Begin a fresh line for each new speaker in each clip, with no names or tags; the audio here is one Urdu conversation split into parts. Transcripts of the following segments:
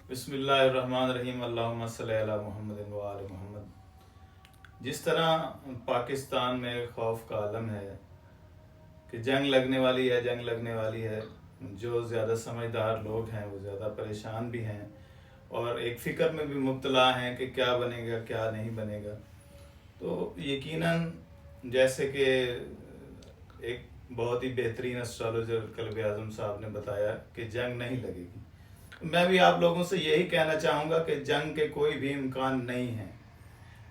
بسم اللہ الرحمن الرحیم، اللہم صلی علی محمد و آل محمد۔ جس طرح پاکستان میں خوف کا عالم ہے کہ جنگ لگنے والی ہے، جنگ لگنے والی ہے، جو زیادہ سمجھدار لوگ ہیں وہ زیادہ پریشان بھی ہیں اور ایک فکر میں بھی مبتلا ہیں کہ کیا بنے گا کیا نہیں بنے گا۔ تو یقیناً جیسے کہ ایک بہت ہی بہترین اسٹرالوجر قلب اعظم صاحب نے بتایا کہ جنگ نہیں لگے گی، میں بھی آپ لوگوں سے یہی کہنا چاہوں گا کہ جنگ کے کوئی بھی امکان نہیں ہے۔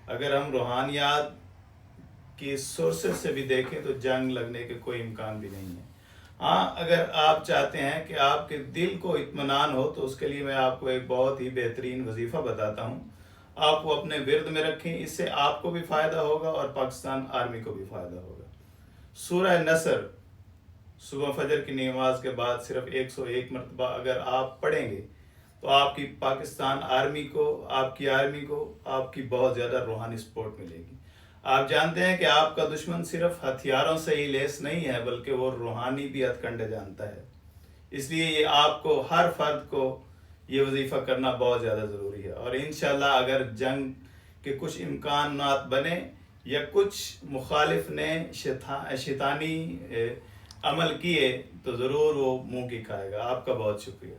اگر ہم روحانیات کی سورسز سے بھی دیکھیں تو جنگ لگنے کے کوئی امکان بھی نہیں ہے۔ ہاں، اگر آپ چاہتے ہیں کہ آپ کے دل کو اطمینان ہو تو اس کے لیے میں آپ کو ایک بہت ہی بہترین وظیفہ بتاتا ہوں، آپ وہ اپنے ورد میں رکھیں، اس سے آپ کو بھی فائدہ ہوگا اور پاکستان آرمی کو بھی فائدہ ہوگا۔ سورہ نصر صبح فجر کی نماز کے بعد صرف 101 مرتبہ اگر آپ پڑھیں گے تو آپ کی پاکستان آرمی کو، آپ کی بہت زیادہ روحانی سپورٹ ملے گی۔ آپ جانتے ہیں کہ آپ کا دشمن صرف ہتھیاروں سے ہی لیس نہیں ہے بلکہ وہ روحانی بھی ہتھ کنڈے جانتا ہے۔ اس لیے یہ آپ کو، ہر فرد کو یہ وظیفہ کرنا بہت زیادہ ضروری ہے، اور انشاءاللہ اگر جنگ کے کچھ امکانات بنے یا کچھ مخالف نے شیطانی عمل کیے تو ضرور وہ منہ کی کھائے گا۔ آپ کا بہت شکریہ۔